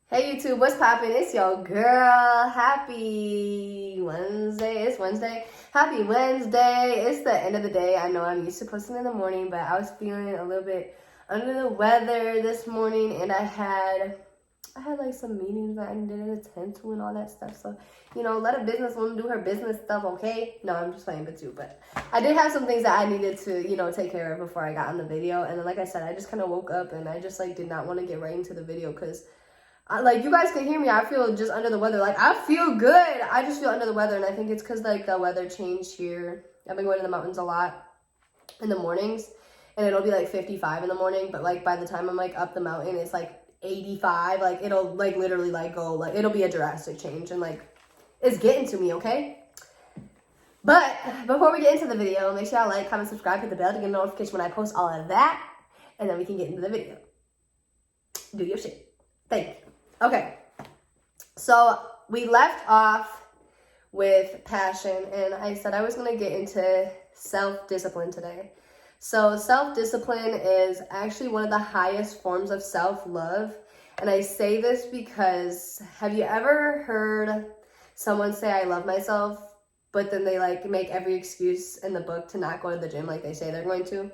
Hey YouTube, what's poppin'? It's your girl. Happy Wednesday. It's Wednesday. Happy Wednesday. It's the end of the day. I know I'm used to posting in the morning, but I was feeling a little bit under the weather this morning, and I had like some meetings that I didn't attend to and all that stuff. So, let a businesswoman do her business stuff, okay? No, I'm just playing with you, but I did have some things that I needed to, take care of before I got on the video. And then, like I said, I just kind of woke up and I just did not want to get right into the video because you guys can hear me. I feel just under the weather. I feel good. I just feel under the weather. And I think it's because, the weather changed here. I've been going to the mountains a lot in the mornings. And it'll be, 55 in the morning. But, by the time I'm, up the mountain, it's, 85. It'll, literally, go. It'll be a drastic change. And, it's getting to me, okay? But before we get into the video, make sure y'all like, comment, subscribe, hit the bell to get a notification when I post all of that. And then we can get into the video. Do your shit. Thank you. Okay, so we left off with passion, and I said I was going to get into self-discipline today. So self-discipline is actually one of the highest forms of self-love, and I say this because have you ever heard someone say, I love myself, but then they make every excuse in the book to not go to the gym like they say they're going to?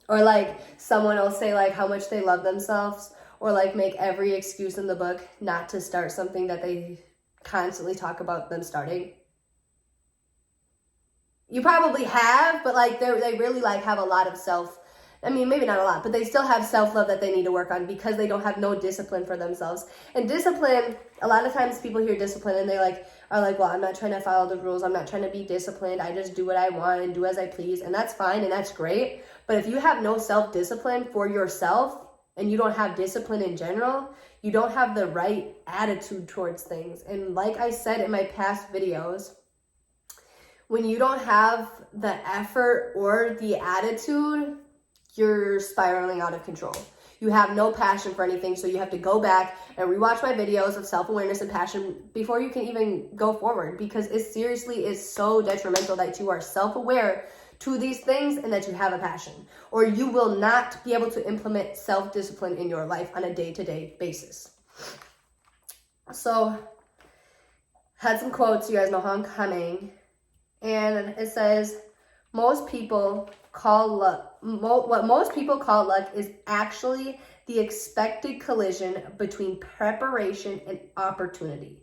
Or someone will say how much they love themselves, or make every excuse in the book not to start something that they constantly talk about them starting. You probably have, but they really have a lot of maybe not a lot, but they still have self-love that they need to work on because they don't have no discipline for themselves. And discipline, a lot of times people hear discipline and they are well, I'm not trying to follow the rules. I'm not trying to be disciplined. I just do what I want and do as I please. And that's fine and that's great. But if you have no self-discipline for yourself, and you don't have discipline in general, you don't have the right attitude towards things. And like I said in my past videos, when you don't have the effort or the attitude, you're spiraling out of control. You have no passion for anything, so you have to go back and rewatch my videos of self-awareness and passion before you can even go forward, because it seriously is so detrimental that you are self-aware to these things and that you have a passion, or you will not be able to implement self-discipline in your life on a day-to-day basis. So, had some quotes. You guys know how I'm coming. And it says, what most people call luck is actually the expected collision between preparation and opportunity.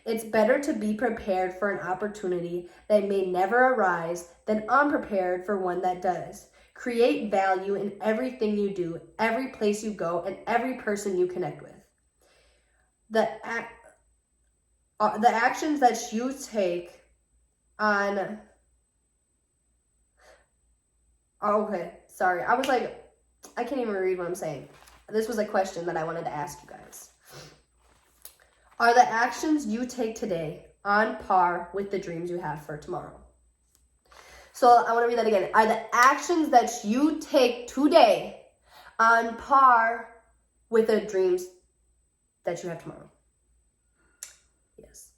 It's better to be prepared for an opportunity that may never arise than unprepared for one that does. Create value in everything you do, every place you go, and every person you connect with. The actions that you take on... Okay, sorry. I was I can't even read what I'm saying. This was a question that I wanted to ask you guys. Are the actions you take today on par with the dreams you have for tomorrow? So I want to read that again. Are the actions that you take today on par with the dreams that you have tomorrow? Yes.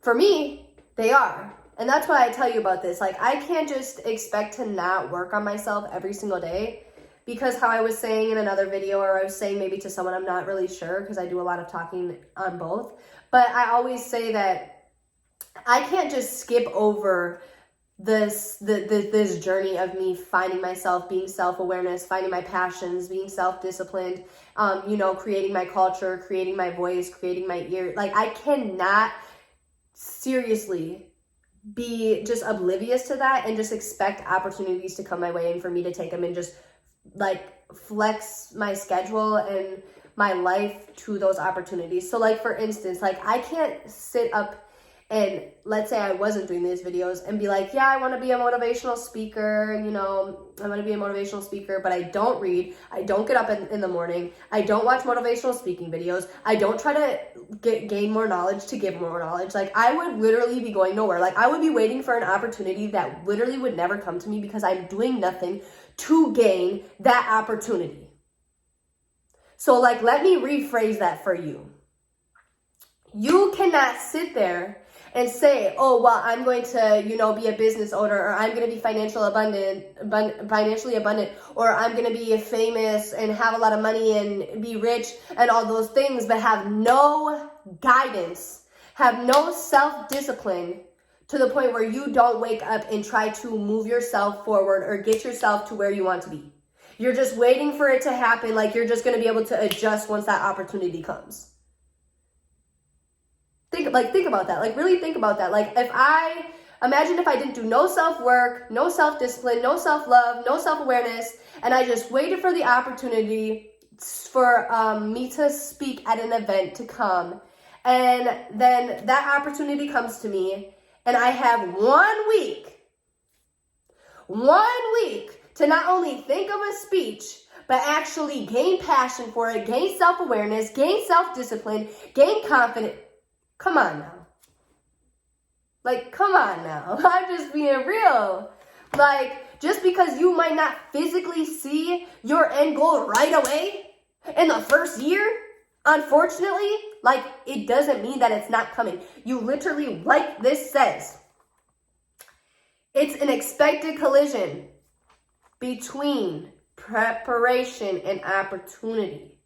For me, they are. And that's why I tell you about this. I can't just expect to not work on myself every single day. Because how I was saying in another video, or I was saying maybe to someone, I'm not really sure because I do a lot of talking on both. But I always say that I can't just skip over this journey of me finding myself, being self-awareness, finding my passions, being self-disciplined, creating my culture, creating my voice, creating my ear. I cannot seriously be just oblivious to that and just expect opportunities to come my way and for me to take them and just flex my schedule and my life to those opportunities. So for instance, I can't sit up and let's say I wasn't doing these videos and be yeah, I want to be a motivational speaker, I want to be a motivational speaker, but I don't read, I don't get up in the morning, I don't watch motivational speaking videos, I don't try to gain more knowledge to give more knowledge. I would literally be going nowhere. I would be waiting for an opportunity that literally would never come to me because I'm doing nothing to gain that opportunity. So let me rephrase that for you. You cannot sit there and say, oh, well, I'm going to, be a business owner, or I'm going to be financially abundant, or I'm going to be famous and have a lot of money and be rich and all those things, but have no guidance, have no self-discipline to the point where you don't wake up and try to move yourself forward or get yourself to where you want to be. You're just waiting for it to happen, like you're just going to be able to adjust once that opportunity comes. Think about that. Like, really think about that. Like, imagine if I didn't do no self-work, no self-discipline, no self-love, no self-awareness, and I just waited for the opportunity for me to speak at an event to come. And then that opportunity comes to me, and I have 1 week to not only think of a speech, but actually gain passion for it, gain self-awareness, gain self-discipline, gain confidence. Come on now. Like, come on now. I'm just being real. Like, just because you might not physically see your end goal right away in the first year, unfortunately, like, it doesn't mean that it's not coming. You literally, like this says, it's an expected collision between preparation and opportunity.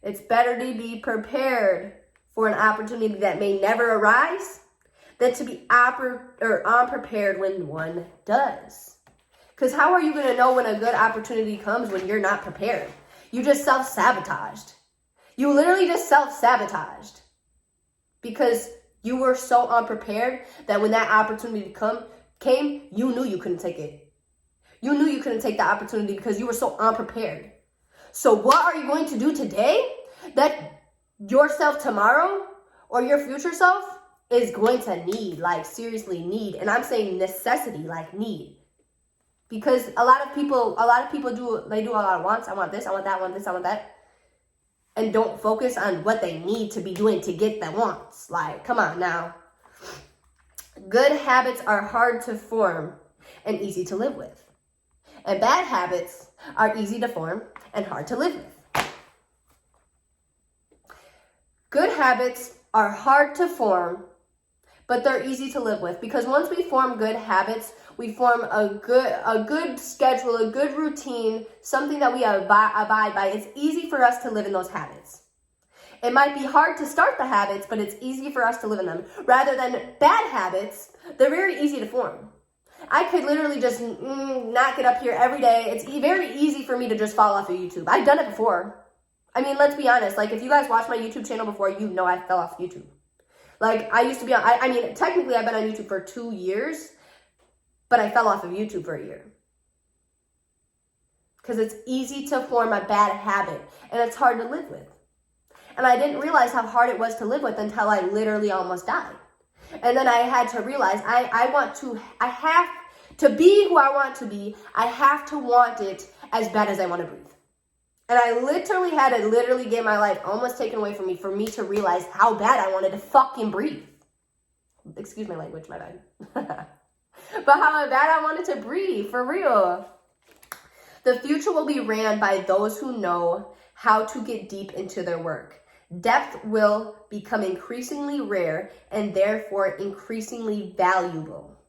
It's better to be prepared for an opportunity that may never arise than to be unprepared when one does. Because how are you going to know when a good opportunity comes when you're not prepared? You just self-sabotaged. You literally just self-sabotaged because you were so unprepared that when that opportunity came, you knew you couldn't take it. You knew you couldn't take the opportunity because you were so unprepared. So what are you going to do today that yourself tomorrow or your future self is going to need, like seriously need? And I'm saying necessity, like need. Because a lot of people do a lot of wants. I want this, I want that, I want this, I want that. And don't focus on what they need to be doing to get the wants. Like, come on now. Good habits are hard to form and easy to live with. And bad habits are easy to form and hard to live with. Good habits are hard to form, but they're easy to live with, because once we form good habits, we form a good schedule, a good routine, something that we abide by. It's easy for us to live in those habits. It might be hard to start the habits, but it's easy for us to live in them. Rather than bad habits, they're very easy to form. I could literally just not get up here every day. It's very easy for me to just fall off of YouTube. I've done it before. I mean, let's be honest. Like, if you guys watch my YouTube channel before, you know I fell off YouTube. Like, I used to be on, I mean, technically I've been on YouTube for 2 years, but I fell off of YouTube for a year. Because it's easy to form a bad habit, and it's hard to live with. And I didn't realize how hard it was to live with until I literally almost died. And then I had to realize I have to be who I want to be. I have to want it as bad as I want to breathe. And I literally had to get my life almost taken away from me for me to realize how bad I wanted to fucking breathe. Excuse my language, my bad. But how bad I wanted to breathe, for real. The future will be ran by those who know how to get deep into their work. Depth will become increasingly rare and therefore increasingly valuable.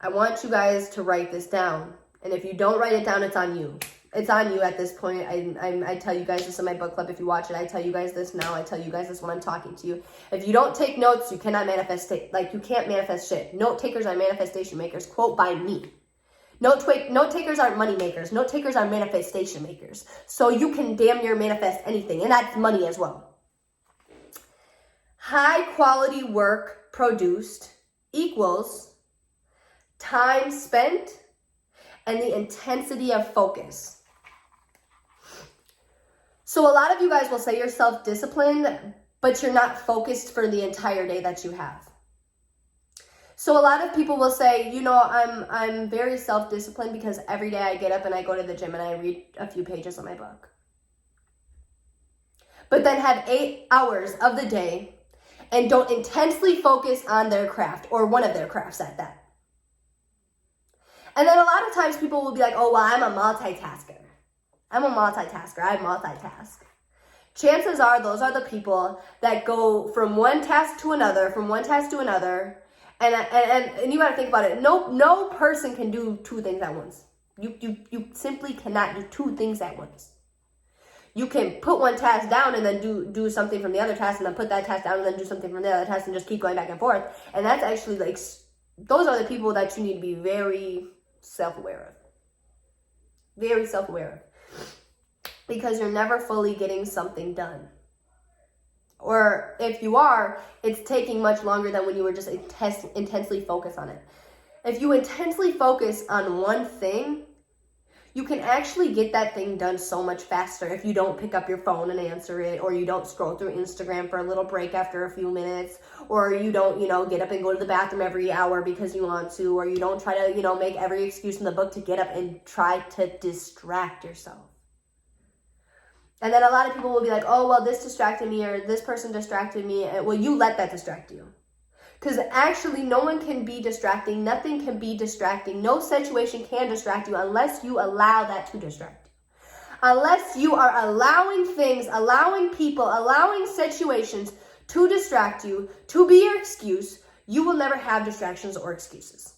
I want you guys to write this down. And if you don't write it down, it's on you. It's on you at this point. I tell you guys this in my book club. If you watch it, I tell you guys this now. I tell you guys this when I'm talking to you. If you don't take notes, you cannot manifest. You can't manifest shit. Note takers are manifestation makers. Quote by me. Note takers aren't money makers. Note takers are manifestation makers. So you can damn near manifest anything. And that's money as well. High quality work produced equals time spent and the intensity of focus. So a lot of you guys will say you're self-disciplined, but you're not focused for the entire day that you have. So a lot of people will say, I'm very self-disciplined because every day I get up and I go to the gym and I read a few pages of my book. But then have 8 hours of the day and don't intensely focus on their craft or one of their crafts at that. And then a lot of times people will be like, oh, well, I'm a multitasker. I multitask. chances are those are the people that go from one task to another, and you got to think about it. No person can do two things at once. You simply cannot do two things at once. You can put one task down and then do something from the other task, and then put that task down and then do something from the other task, and just keep going back and forth. And that's actually like, those are the people that you need to be very self-aware of. Very self-aware of. Because you're never fully getting something done. Or if you are, it's taking much longer than when you were just intensely focused on it. If you intensely focus on one thing, you can actually get that thing done so much faster if you don't pick up your phone and answer it, or you don't scroll through Instagram for a little break after a few minutes, or you don't, get up and go to the bathroom every hour because you want to, or you don't try to, make every excuse in the book to get up and try to distract yourself. And then a lot of people will be like, oh, well, this distracted me, or this person distracted me. Well, you let that distract you. Because actually, no one can be distracting. Nothing can be distracting. No situation can distract you unless you allow that to distract you. Unless you are allowing things, allowing people, allowing situations to distract you, to be your excuse, you will never have distractions or excuses.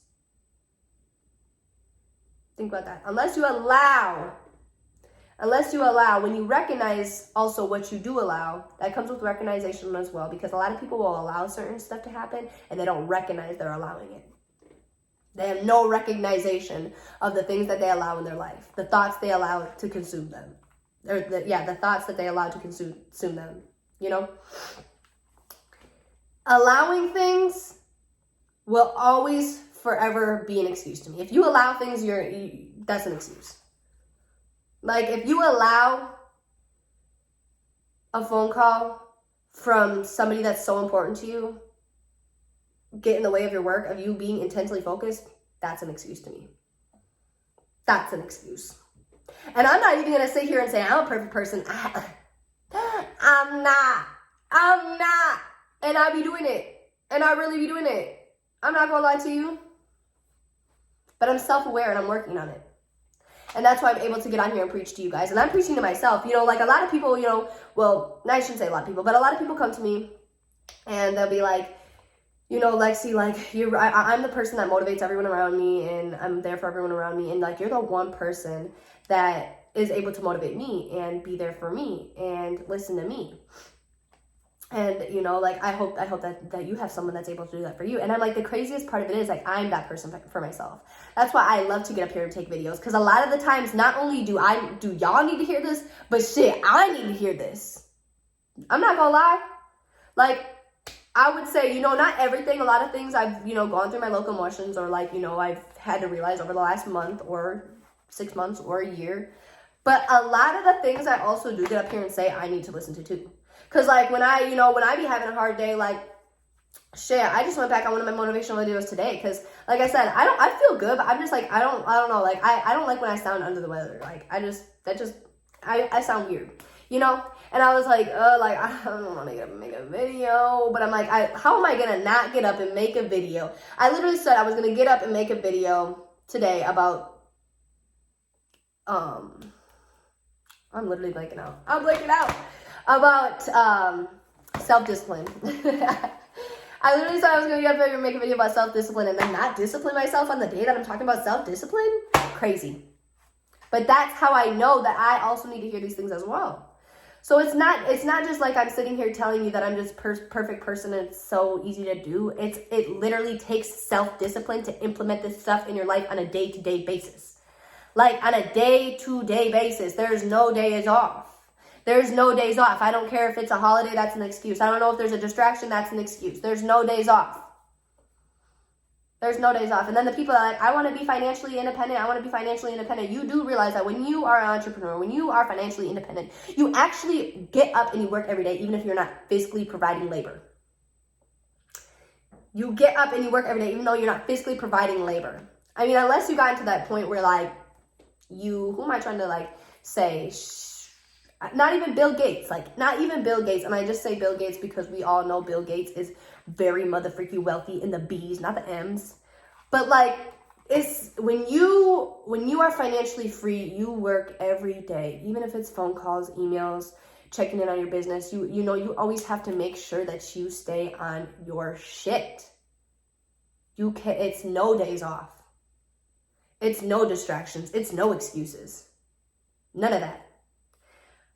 Think about that. Unless you allow, when you recognize also what you do allow, that comes with recognition as well, because a lot of people will allow certain stuff to happen and they don't recognize they're allowing it. They have no recognition of the things that they allow in their life, the thoughts they allow to consume them, or the thoughts that they allow to consume them, Allowing things will always forever be an excuse to me. If you allow things, that's an excuse. Like, if you allow a phone call from somebody that's so important to you get in the way of your work, of you being intensely focused, that's an excuse to me. That's an excuse. And I'm not even going to sit here and say I'm a perfect person. I'm not. And I be doing it. And I really be doing it. I'm not going to lie to you. But I'm self-aware and I'm working on it. And that's why I'm able to get on here and preach to you guys. And I'm preaching to myself. Like a lot of people, well, I shouldn't say a lot of people, but a lot of people come to me and they'll be like, Lexi, like, I'm the person that motivates everyone around me, and I'm there for everyone around me. And like, you're the one person that is able to motivate me and be there for me and listen to me. And, I hope that you have someone that's able to do that for you. And I'm like, the craziest part of it is, like, I'm that person for myself. That's why I love to get up here and take videos. Because a lot of the times, not only do y'all need to hear this, but shit, I need to hear this. I'm not gonna lie. Like, I would say, not everything. A lot of things I've, gone through my locomotions, or like, I've had to realize over the last month or 6 months or a year. But a lot of the things I also do get up here and say I need to listen to too. Because, like, when I be having a hard day, like, shit, I just went back on one of my motivational videos today. Because, like I said, I feel good, but I'm just, like, I don't know. Like, I don't like when I sound under the weather. Like, I sound weird, And I was like, I don't want to make a video. But I'm like, how am I going to not get up and make a video? I literally said I was going to get up and make a video today about, I'm literally blanking out. I'm blanking out. About self-discipline. I literally said I was going to get up here and make a video about self-discipline and then not discipline myself on the day that I'm talking about self-discipline. Crazy. But that's how I know that I also need to hear these things as well. So it's not just like I'm sitting here telling you that I'm just perfect person and it's so easy to do. It literally takes self-discipline to implement this stuff in your life on a day-to-day basis. Like, on a day-to-day basis. There's no days off. There's no days off. I don't care if it's a holiday, that's an excuse. I don't know if there's a distraction, that's an excuse. There's no days off. There's no days off. And then the people that are like, I want to be financially independent. You do realize that when you are an entrepreneur, when you are financially independent, you actually get up and you work every day, even if you're not physically providing labor. You get up and you work every day, even though you're not physically providing labor. I mean, unless you got into that point where, like, who am I trying to, like, say, not even Bill Gates, and I just say Bill Gates because we all know Bill Gates is very motherfucking wealthy in the B's, not the M's. But, like, it's when you are financially free, you work every day, even if it's phone calls, emails, checking in on your business. You know, you always have to make sure that you stay on your shit. It's no days off. It's no distractions. It's no excuses. None of that.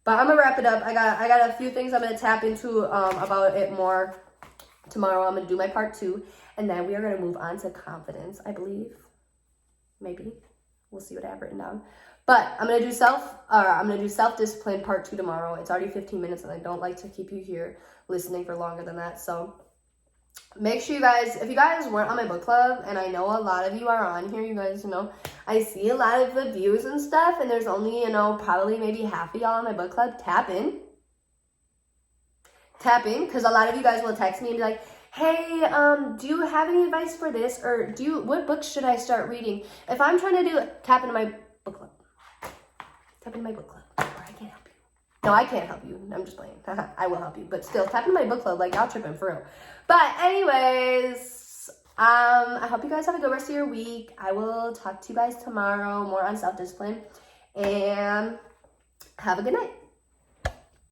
But I'm gonna wrap it up. I got a few things I'm gonna tap into about it more tomorrow. I'm gonna do my part 2, and then we are gonna move on to confidence, I believe. Maybe. We'll see what I have written down. But I'm gonna do self-discipline part 2 tomorrow. It's already 15 minutes, and I don't like to keep you here listening for longer than that. So make sure you guys, if you guys weren't on my book club, and I know a lot of you are on here, you guys, you know, I see a lot of the views and stuff, and there's only, you know, probably maybe half of y'all on my book club. Tap in, because a lot of you guys will text me and be like, hey, do you have any advice for this? Or what books should I start reading? If I'm trying to do it, tap into my book club. Tap into my book club, or I can't help you. No, I can't help you. I'm just playing. I will help you, but still, tap into my book club. Like, y'all tripping for real. But anyways, I hope you guys have a good rest of your week. I will talk to you guys tomorrow, more on self-discipline, and have a good night.